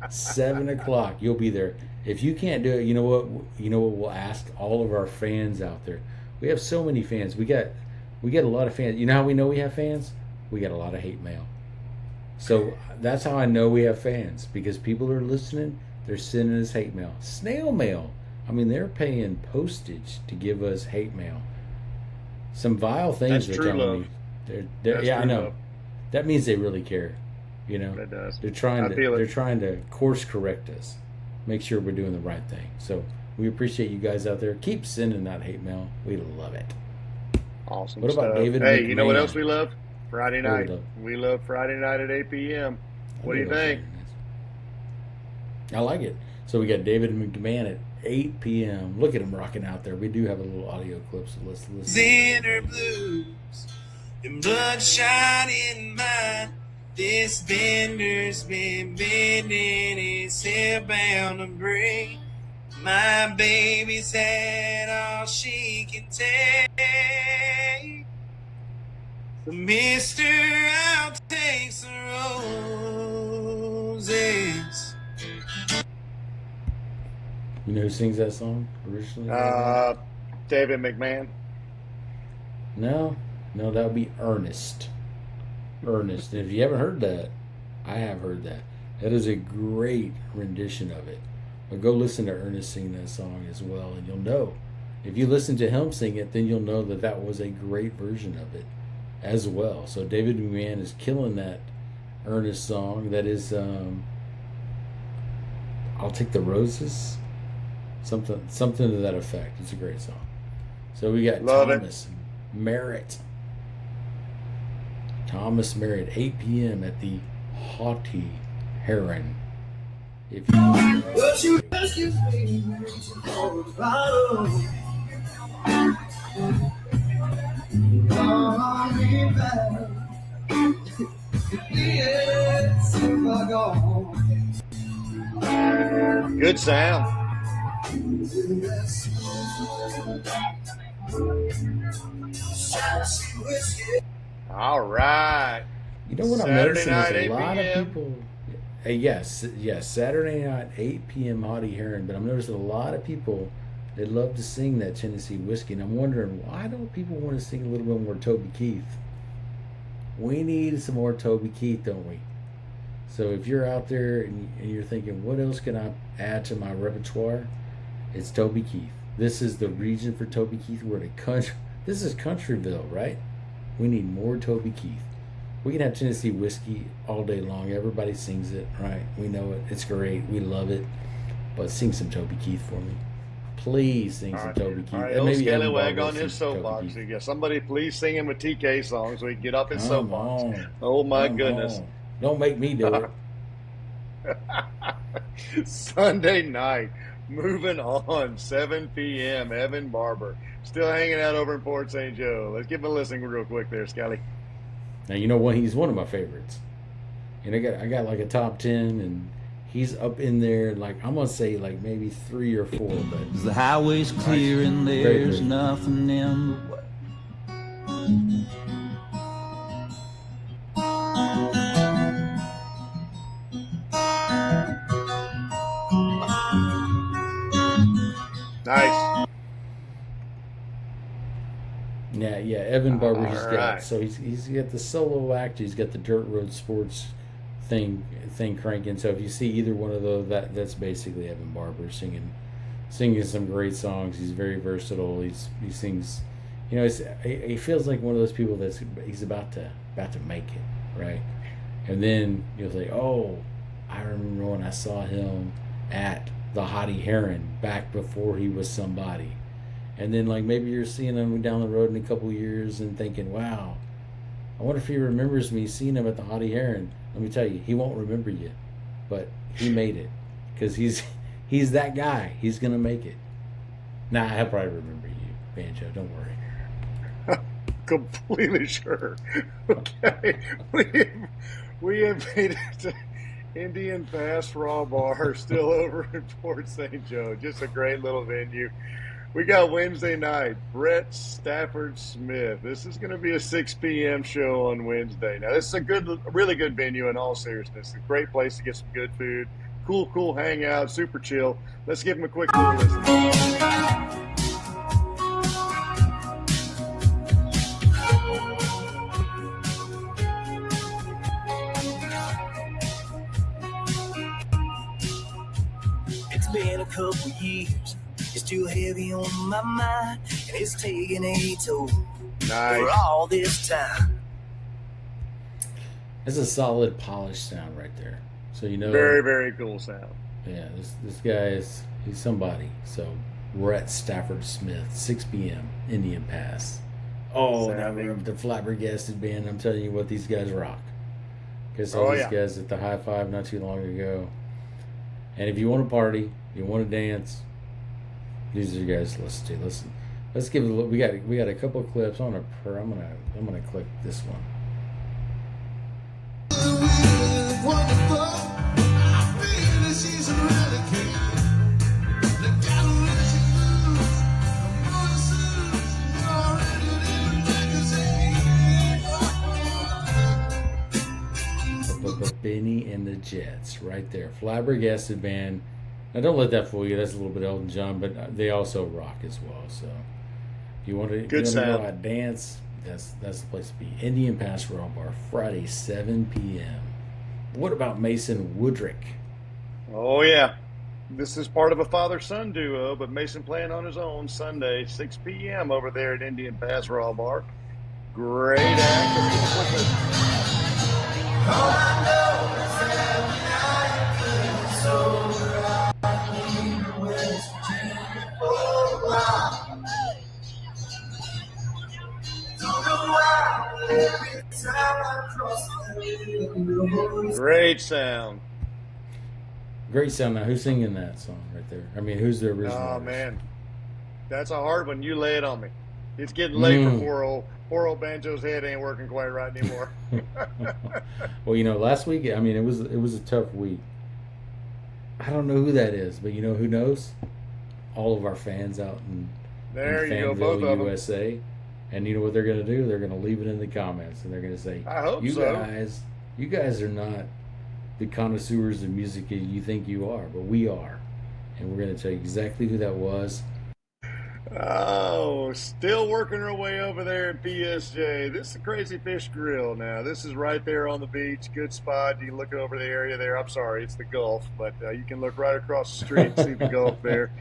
7 o'clock. You'll be there. If you can't do it, you know what? We'll ask all of our fans out there. We have so many fans. We get a lot of fans. You know how we know we have fans? We got a lot of hate mail. So that's how I know we have fans, because people are listening. They're sending us hate mail, snail mail. I mean, they're paying postage to give us hate mail. Some vile things That's they're true telling love. me. That's Yeah, I true know. love. That means they really care. You know, That does. they're trying I to feel it. they're trying to course correct us, make sure we're doing the right thing. So we appreciate you guys out there. Keep sending that hate mail. We love it. Awesome What about stuff. David Hey, you know what McMahon? else we love? Friday What do we night. love? We love Friday night at 8 p.m. What do you think? I like it. So we got David McMahon at 8 p.m. Look at him rocking out there. We do have a little audio clip, so let's listen. Dinner blues and bloodshot in mine. This bender's been bending his head bound to break. My baby's had all she can take. So mister, I'll take some roses. You know who sings that song originally? David McMahon. No, that would be Ernest. Ernest. And if you haven't heard that, I have heard that. That is a great rendition of it. But go listen to Ernest sing that song as well, and you'll know. If you listen to him sing it, then you'll know that that was a great version of it as well. So David McMahon is killing that Ernest song. That is, I'll Take the Roses. Something to that effect. It's a great song. So we got Love it. Thomas Merritt. Thomas Merritt, 8 p.m. at the Haughty Heron. If you But you rescue me for a bottle. Call me back. Yes, if I go home. Good sound. All right. You know what I'm Saturday noticing night, is a 8 lot p.m. of people. Yes, Saturday night, 8 p.m. Haughty Heron. But I'm noticing a lot of people that love to sing that Tennessee whiskey, and I'm wondering, why don't people want to sing a little bit more Toby Keith? We need some more Toby Keith, don't we? So if you're out there and you're thinking, what else can I add to my repertoire? It's Toby Keith. This is the region for Toby Keith. We're in a country. This is Countryville, right? We need more Toby Keith. We can have Tennessee whiskey all day long. Everybody sings it, right? We know it. It's great. We love it. But sing some Toby Keith for me. Please sing some Toby Keith. All right, And old maybe Evan Scallywag Barber on his sings some Toby soapbox. Keith. Yeah, somebody please sing him a TK song so he can get off his Come soapbox. on. Oh my Come goodness. on. Don't make me do it. Sunday night, moving on, 7 p.m. Evan Barber, still hanging out over in Port St. Joe. Let's give him a listen real quick there, Scally. Now you know what? He's one of my favorites. And I got like a top 10, and he's up in there. Like I'm gonna say like maybe 3 or 4. But The highway's clear and Very there's good. nothing in the way. Nice. yeah, Evan Barber. He's All got right. so he's got the solo act. He's got the Dirt Road Sports thing cranking. So if you see either one of those, that's basically Evan Barber singing some great songs. He's very versatile. He sings, you know, he feels like one of those people he's about to make it, right? And then you'll say, oh, I remember when I saw him at the Hottie Heron back before he was somebody. And then like maybe you're seeing him down the road in a couple years and thinking, wow, I wonder if he remembers me seeing him at the Hottie Heron. Let me tell you, he won't remember you, but he made it because he's that guy. He's gonna make it. Nah, he'll probably remember you, Banjo. Don't worry. Completely sure. Okay. We have made it to Indian Pass Raw Bar, still over in Port St. Joe. Just a great little venue. We got Wednesday night, Brett Stafford Smith. This is going to be a 6 p.m. show on Wednesday. Now, this is a really good venue in all seriousness. A great place to get some good food. Cool hangout, super chill. Let's give him a quick little listen. It's been a couple years. It's still heavy on my mind, and it's taking a toll for Nice. all this time. It's a solid, polished sound right there. So you know, Very, very cool sound. yeah, this guy he's somebody. So Brett Stafford Smith, 6 p.m. Indian Pass. Oh, now Sounding- the Flabbergasted Band. I'm telling you what, these guys rock. Because all Oh, these yeah. guys at the High Five not too long ago. And if you want to party, you want to dance, these are the guys to listen to. Let's give it a look. We got a couple of clips. I'm gonna click this one. Benny and the Jets, right there. Flabbergasted Band. Now don't let that fool you. That's a little bit Elton John, but they also rock as well. So if you want to Good know sound. how to dance, that's the place to be. Indian Pass Raw Bar, Friday, 7 p.m. What about Mason Woodrick? Oh, yeah. This is part of a father-son duo, but Mason playing on his own Sunday, 6 p.m. over there at Indian Pass Raw Bar. Great act. Let's get a quick listen. Great sound. Great sound. Now, who's singing that song right there? I mean, who's the original? Oh, artist? man. That's a hard one. You lay it on me. It's getting late for Mm. poor old Banjo's head ain't working quite right anymore. Well, you know, last week, I mean, it was a tough week. I don't know who that is, but you know who knows? All of our fans out in There you go, Fanville, both of them. USA. And you know what they're going to do? They're going to leave it in the comments, and they're going to say, I hope you so. you guys are not the connoisseurs of music that you think you are, but we are. And we're going to tell you exactly who that was. Oh, still working her way over there in PSJ. This is the Crazy Fish Grill now. This is right there on the beach. Good spot. You look over the area there. I'm sorry, it's the Gulf, but you can look right across the street and see the Gulf there.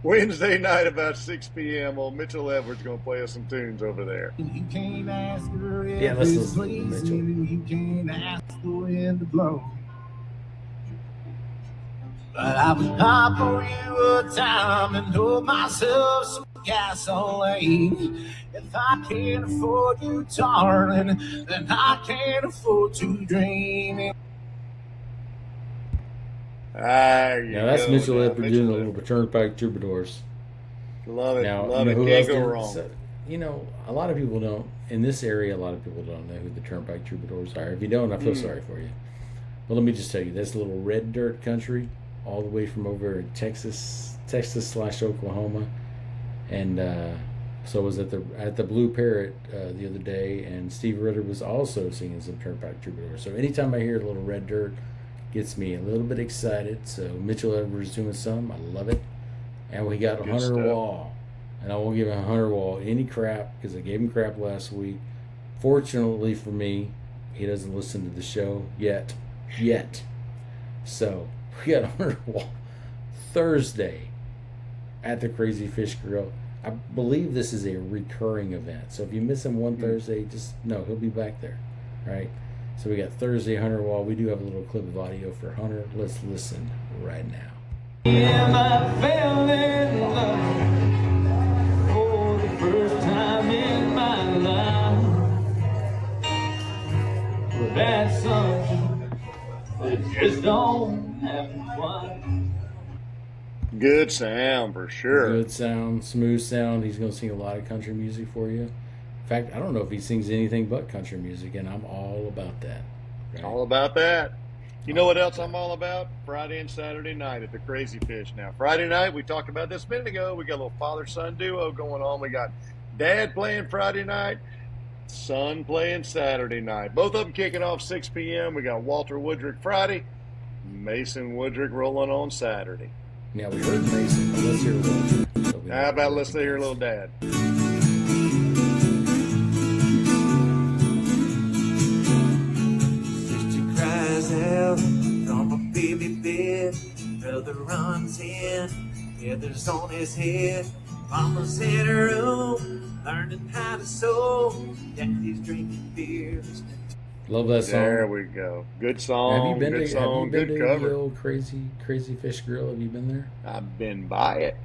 Wednesday night about 6 p.m. Old Mitchell Edwards going to play us some tunes over there. You can't ask for Yeah, let's every listen to place, Mitchell. and you can't ask for wind to blow. But I would pop for you a time and hold myself some gasoline. If I can't afford you, darling, then I can't afford to dream. There you Now, that's go. Mitchell now. Edwards doing a little Turnpike Troubadours. Love it. Now, Love you it. know who Can't else go did- wrong. so, you know, a lot of people don't, in this area, a lot of people don't know who the Turnpike Troubadours are. If you don't, I feel sorry for you. But let me just tell you, that's a little red dirt country, all the way from over in Texas/Oklahoma. And so I was at the Blue Parrot the other day, and Steve Ritter was also singing some Turnpike Troubadours. So anytime I hear a little red dirt, gets me a little bit excited. So Mitchell Edwards doing some, I love it. And we got Good Hunter stuff. Wall. and I won't give Hunter Wall any crap because I gave him crap last week. Fortunately for me, he doesn't listen to the show yet. So we got Hunter Wall Thursday at the Crazy Fish Grill. I believe this is a recurring event. So if you miss him one Thursday, just know he'll be back there, right? So we got Thursday Hunter Wall. We do have a little clip of audio for Hunter. Let's listen right now. Yeah, I fell in love for the first time in my life. Well, that's something that just don't happen twice. Good sound for sure. Good sound, smooth sound. He's going to sing a lot of country music for you. In fact, I don't know if he sings anything but country music, and I'm all about that. Right? All about that. You know what else I'm all about? Friday and Saturday night at the Crazy Fish. Now, Friday night, we talked about this a minute ago. We got a little father-son duo going on. We got Dad playing Friday night, son playing Saturday night. Both of them kicking off 6 p.m. We got Walter Woodrick Friday, Mason Woodrick rolling on Saturday. Now, we heard Mason, but let's hear Walter. So How about let's hear little Dad? Sister cries out from a baby bed. Brother runs in, feathers on his head. Mama's in her room, learning how to sew. Daddy's drinking beers. Love that song. There we go. Good song. Have you been good to, song. have you been Good to cover. the old Crazy Fish Grill? Have you been there? I've been by it.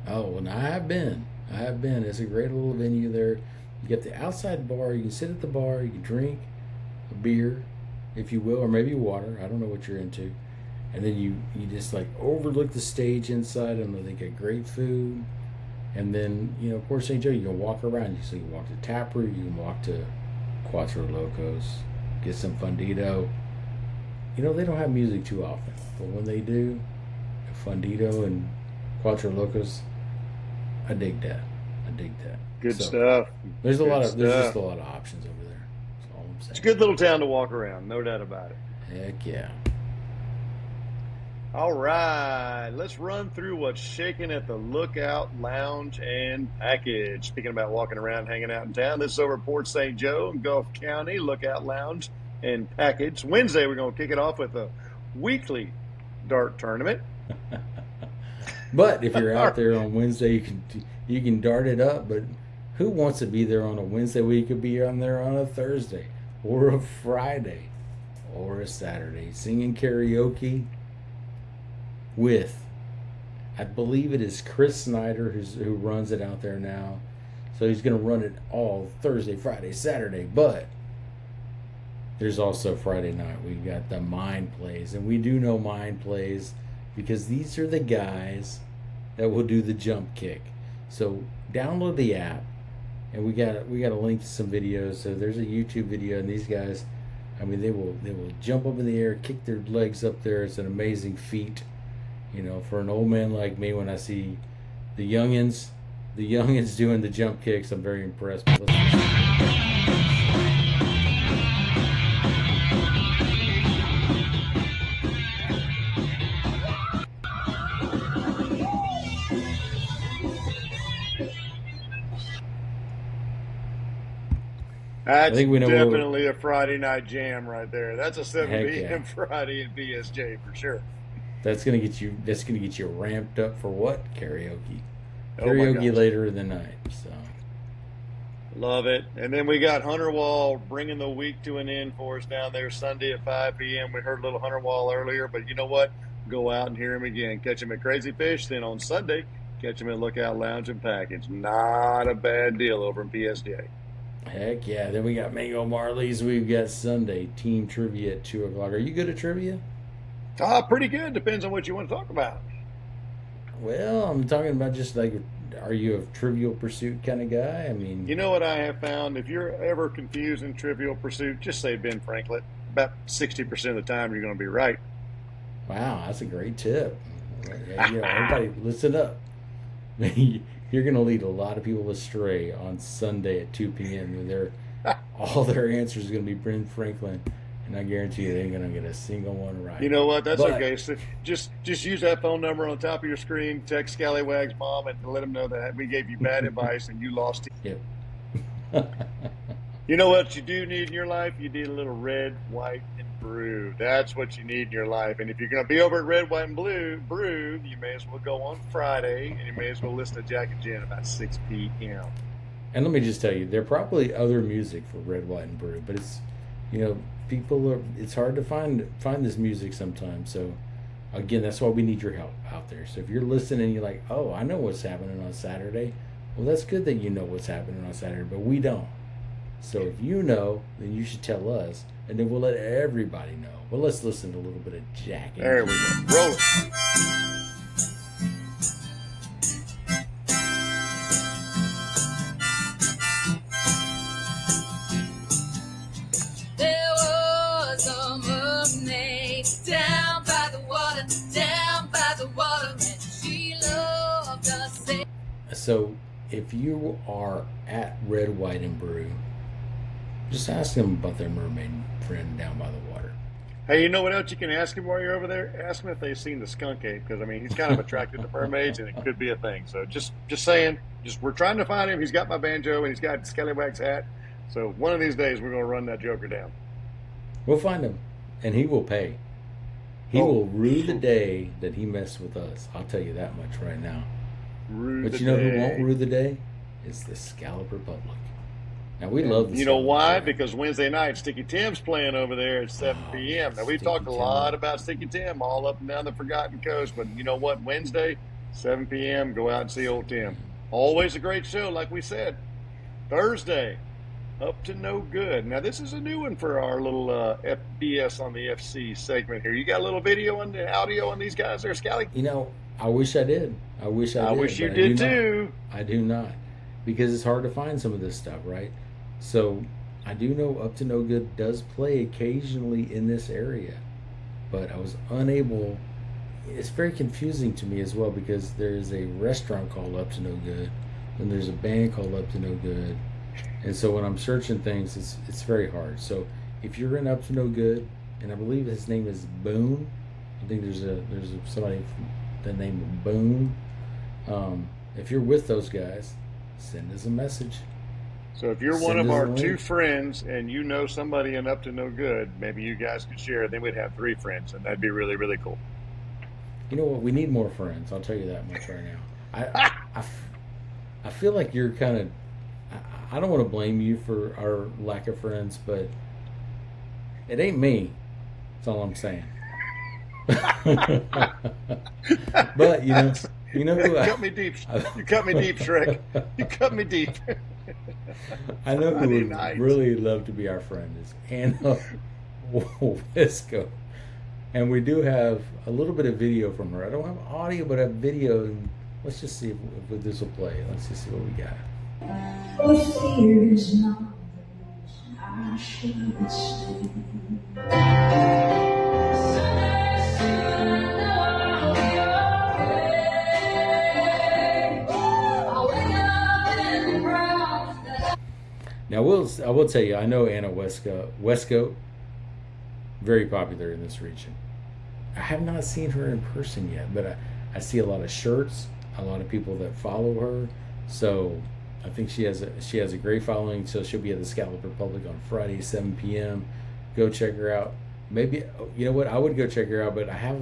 Oh, and I have been. It's a great little venue there. You get the outside bar. You can sit at the bar. You can drink a beer, if you will, or maybe water. I don't know what you're into. And then you just like overlook the stage inside, and they get great food. And then, you know, of course, St. Joe, you can walk around. So you can walk to Taproot. You can walk to Cuatro Locos, get some Fundito. You know, they don't have music too often, but when they do, Fundito and Cuatro Locos, I dig that. Good So, stuff. There's Good there's stuff. just a lot of options over there. That's all I'm saying. It's a good little town to walk around, no doubt about it. Heck yeah. All right, let's run through what's shaking at the Lookout Lounge and Package. Speaking about walking around, hanging out in town, this is over at Port St. Joe in Gulf County, Lookout Lounge and Package. Wednesday, we're going to kick it off with a weekly dart tournament. But if you're out there on Wednesday, you can dart it up. But who wants to be there on a Wednesday? We could be on there on a Thursday or a Friday or a Saturday singing karaoke with, I believe it is Chris Snyder who runs it out there now. So he's going to run it all Thursday, Friday, Saturday. But there's also Friday night. We've got the Mind Plays. And we do know Mind Plays because these are the guys that will do the jump kick. So download the app. And we got a link to some videos. So there's a YouTube video, and these guys, I mean, they will jump up in the air, kick their legs up there. It's an amazing feat. You know, for an old man like me, when I see the youngins doing the jump kicks, I'm very impressed. But That's think we know where definitely a Friday night jam right there. That's a 7 Heck p.m. yeah. Friday at BSJ for sure. that's gonna get you ramped up for what? Karaoke. Oh my Karaoke gosh. later in the night. So Love it. And then we got Hunter Wall bringing the week to an end for us down there Sunday at 5 p.m. We heard a little Hunter Wall earlier, but you know what? Go out and hear him again. Catch him at Crazy Fish. Then on Sunday, catch him at Lookout Lounge and Package. Not a bad deal over in PSDA. heck yeah. Then we got Mango Marley's. We've got Sunday team trivia at 2:00. Are you good at trivia? Pretty good. Depends on what you want to talk about. Well, I'm talking about just like, are you a Trivial Pursuit kind of guy? I mean, You know what I have found? If you're ever confused in Trivial Pursuit, just say Ben Franklin. About 60% of the time, you're going to be right. wow, that's a great tip. You know, everybody, listen up. You're going to lead a lot of people astray on Sunday at 2 p.m. All their answers are going to be Ben Franklin, and I guarantee you they ain't gonna get a single one right. You know what? That's But- okay. So just use that phone number on top of your screen. Text Scallywag's mom and let them know that we gave you bad advice and you lost it. Yep. You know what you do need in your life? You need a little red, white, and brew. That's what you need in your life. And if you're going to be over at Red, White, and Brew, you may as well go on Friday, and you may as well listen to Jack and Jen about 6 p.m. And let me just tell you, there are probably other music for Red, White, and Brew, but it's, you know, it's hard to find this music sometimes. So, again, that's why we need your help out there. So if you're listening, you're like, oh, I know what's happening on Saturday. Well, that's good that you know what's happening on Saturday, but we don't. So if you know, then you should tell us, and then we'll let everybody know. Well, let's listen to a little bit of Jack and There we Jen. go. Roll it. There was a mermaid down by the water, and she loved us. So if you are at Red, White, and Brew, just ask them about their mermaid friend down by the water. Hey, you know what else you can ask him while you're over there? Ask him if they've seen the skunk ape, because I mean he's kind of attracted to mermaids, and it could be a thing. So just saying, we're trying to find him. He's got my banjo and he's got Scallywag's hat. So one of these days we're going to run that joker down. We'll find him, and he will pay. He Oh. will rue the day that he messed with us. I'll tell you that much right now. Rue But the you know who day. won't rue the day? It's the Scallop Republic. Now, we love the You know Scallop why? Republic. Because Wednesday night, Sticky Tim's playing over there at 7 p.m. Now, we've Sticky talked a Tim. lot about Sticky Tim all up and down the Forgotten Coast, but you know what? Wednesday, 7 p.m., go out and see old Tim. Always a great show, like we said. Thursday, Up to No Good. Now, this is a new one for our little FBS on the FC segment here. You got a little video and audio on these guys there, Scally? You know, I wish I did. I wish I did. wish you but did do not. too. I do not, because it's hard to find some of this stuff, right? So I do know Up to No Good does play occasionally in this area, but I was unable. It's very confusing to me as well, because there is a restaurant called Up to No Good, and there's a band called Up to No Good, and so when I'm searching things, it's very hard. So if you're in Up to No Good, and I believe his name is Boone, I think there's somebody from the name of Boone. If you're with those guys, send us a message. So if you're one Send of us our a link. 2 friends and you know somebody in Up to No Good, maybe you guys could share. Then we'd have 3 friends, and that'd be really, really cool. You know what? We need more friends. I'll tell you that much right now. I feel like you're kind of. I don't want to blame you for our lack of friends, but it ain't me. That's all I'm saying. But you know who You cut me deep. You cut me deep, Shrek. You cut me deep. I know who Friday would night. really love to be our friend is Anna Wisco. And we do have a little bit of video from her. I don't have audio, but I have video. And let's just see if this will play. Let's just see what we got. What fear is not I should stay. Now, I will tell you, I know Anna Westcoat, very popular in this region. I have not seen her in person yet, but I see a lot of shirts, a lot of people that follow her. So I think she has a great following. So she'll be at the Scallop Republic on Friday, 7 p.m. Go check her out. Maybe, you know what, I would go check her out, but I have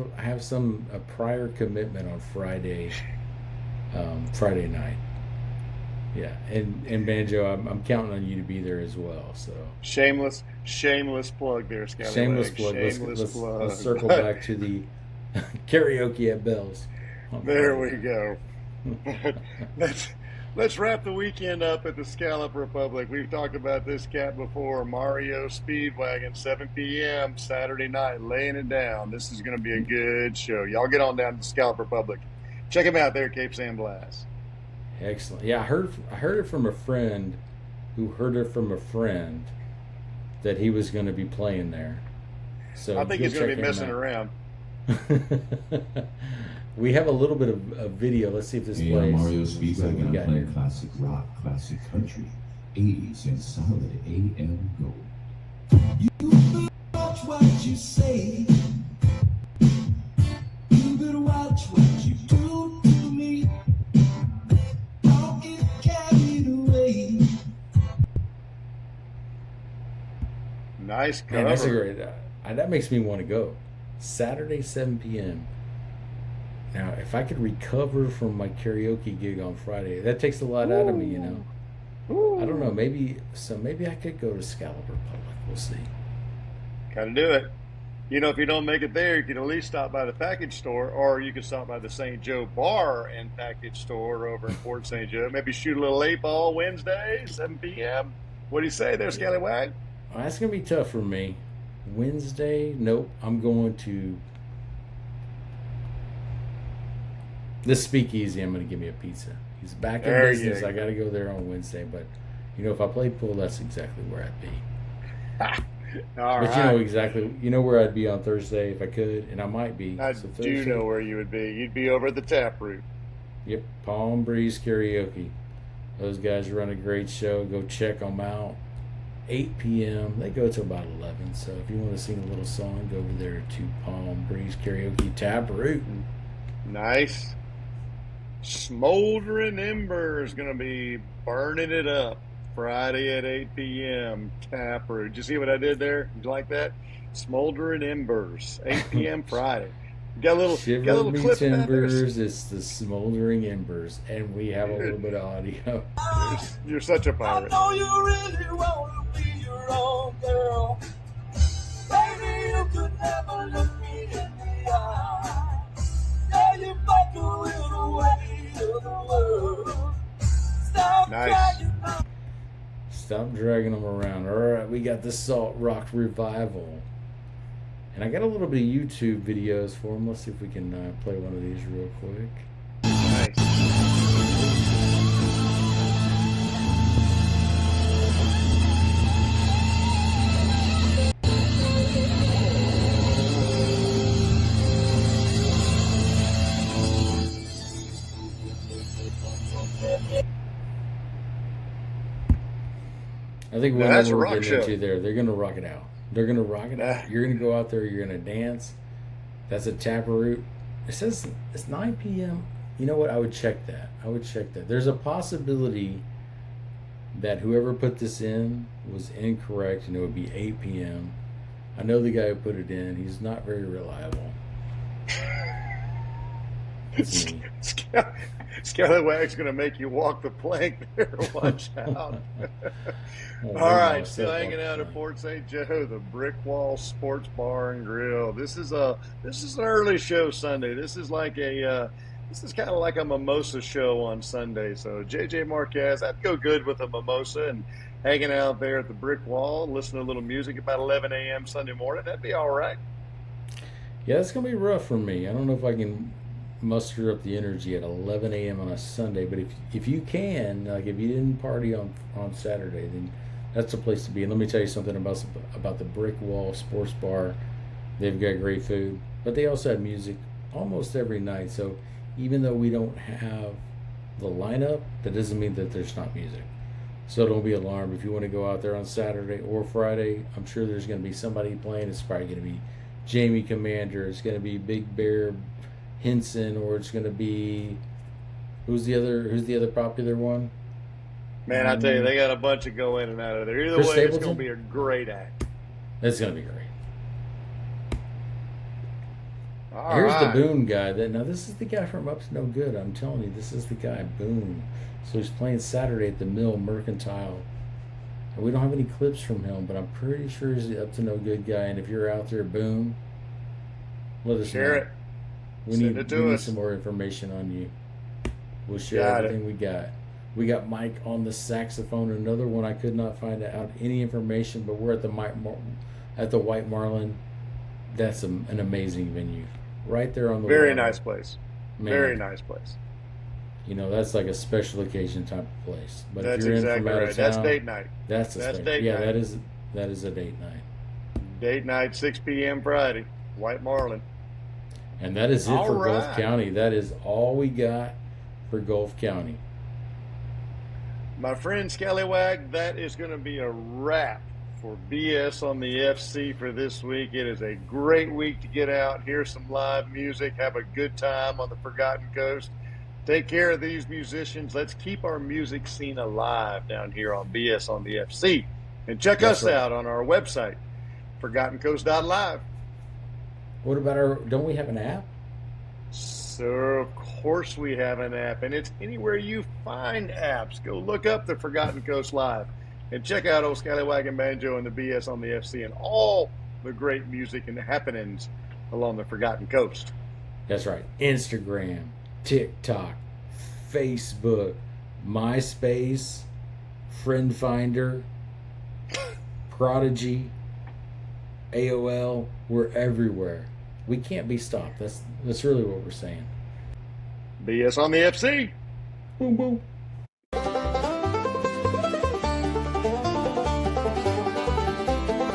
a prior commitment on Friday night. Yeah, and Banjo, I'm counting on you to be there as well. So Shameless plug there, Scallywag. shameless plug. Let's circle back to the karaoke at Bell's. There we go. Let's wrap the weekend up at the Scallop Republic. We've talked about this cat before. Mario Speedwagon, 7 p.m. Saturday night, laying it down. This is going to be a good show. Y'all get on down to the Scallop Republic. Check him out there at Cape San Blas. Excellent. Yeah, I heard it from a friend who heard it from a friend that he was going to be playing there. So I think go he's going to check be him messing out. around. We have a little bit of video. Let's see if this Hey, plays. I'm Mario So we Speedwagon. I'm got playing here. classic rock, classic country, 80s, and solid AM gold. what you say. You better watch what you do to me. Don't get carried away. Nice cover. Man, that's a great. That makes me want to go. Saturday, 7 p.m. Now, if I could recover from my karaoke gig on Friday, that takes a lot out of me, you know. I don't know. Maybe I could go to Scalper Public. We'll see. Gotta do it. You know, if you don't make it there, you can at least stop by the package store, or you can stop by the St. Joe Bar and Package Store over in Port St. Joe. Maybe shoot a little 8-ball Wednesday, 7 p.m. What do you say there, Scallywag? Well, that's gonna be tough for me. Wednesday, nope. I'm going to this Speakeasy. I'm gonna give me a pizza. He's back in There you business. go. I got to go there on Wednesday, but you know, if I play pool, that's exactly where I'd be. All But right. you know exactly, you know where I'd be on Thursday if I could, and I might be. I So do Thursday- know where you would be. You'd be over at the Taproot. Yep, Palm Breeze Karaoke. Those guys run a great show. Go check them out. 8 p.m. They go to about 11. So if you want to sing a little song, go over there to Palm Breeze Karaoke Taproot. Nice. Smoldering Embers going to be burning it up Friday at 8 p.m. Taproot. Did you see what I did there? Did you like that? Smoldering Embers, 8 p.m. Friday. Got a little Shiver me clip of that there? timbers, it's the smoldering embers, and we have a little bit of audio. You're such a I pirate. know you really want to be your own girl. Baby, you could never look me in the eye. Yeah, you back away the way of the world. Stop Nice. trying now. Stop dragging them around. All right, we got the Salt Rock Revival. And I got a little bit of YouTube videos for them. Let's see if we can play one of these real quick. Nice. I think we Now, know that's what a we're rock getting show. into there. They're going to rock it out. They're going to rock it out. Nah. You're going to go out there. You're going to dance. That's a Taproot. It says it's 9 p.m. You know what? I would check that. There's a possibility that whoever put this in was incorrect and it would be 8 p.m. I know the guy who put it in. He's not very reliable. It's me. Scallywag's going to make you walk the plank there. Watch out. Oh, All right, myself still off hanging the out at plank. Port St. Joe, the Brick Wall Sports Bar and Grill. This is an early show Sunday. This is kind of like a mimosa show on Sunday. So JJ Marquez, I'd go good with a mimosa and hanging out there at the Brick Wall, listening to a little music about 11 a.m. Sunday morning. That'd be all right. Yeah, it's gonna be rough for me. I don't know if I can muster up the energy at 11 a.m. on a Sunday, but if you can, like if you didn't party on Saturday, then that's the place to be. And let me tell you something about the Brick Wall Sports Bar. They've got great food, but they also have music almost every night. So even though we don't have the lineup, that doesn't mean that there's not music. So don't be alarmed if you want to go out there on Saturday or Friday. I'm sure there's going to be somebody playing. It's probably going to be Jamie Commander. It's going to be Big Bear Henson, or it's going to be who's the other popular one? Man, I tell you, they got a bunch of go in and out of there. Either Chris way, it's Stapleton? going to be a great act. That's going to be great. All Here's right. the Boone guy. Now this is the guy from Up to No Good. I'm telling you, this is the guy Boone. So he's playing Saturday at the Mill Mercantile. And we don't have any clips from him, but I'm pretty sure he's the Up to No Good guy. And if you're out there, Boone, let us Share know. it. We Send need, it to we need us. some more information on you. We'll share Got it. everything we got. We got Mike on the saxophone. Another one I could not find out any information, but we're at the White Marlin. That's an amazing venue, right there on the Very water. nice place. Man, Very nice place. You know, that's like a special occasion type of place. But That's if you're exactly in from out right. of That's town, date night. That's That's special. date Yeah, night. that is a date night. Date night, 6 p.m. Friday. White Marlin. And that is it All for Gulf right. County. That is all we got for Gulf County. My friend Scallywag, that is going to be a wrap for BS on the FC for this week. It is a great week to get out, hear some live music, have a good time on the Forgotten Coast. Take care of these musicians. Let's keep our music scene alive down here on BS on the FC. And check That's us right. out on our website, ForgottenCoast.live. What about our? Don't we have an app? So, of course, we have an app, and it's anywhere you find apps. Go look up the Forgotten Coast Live and check out old Scallywagon Banjo and the BS on the FC and all the great music and happenings along the Forgotten Coast. That's right. Instagram, TikTok, Facebook, MySpace, Friend Finder, Prodigy, AOL. We're everywhere. We can't be stopped. That's really what we're saying. BS on the FC. Boom, boom.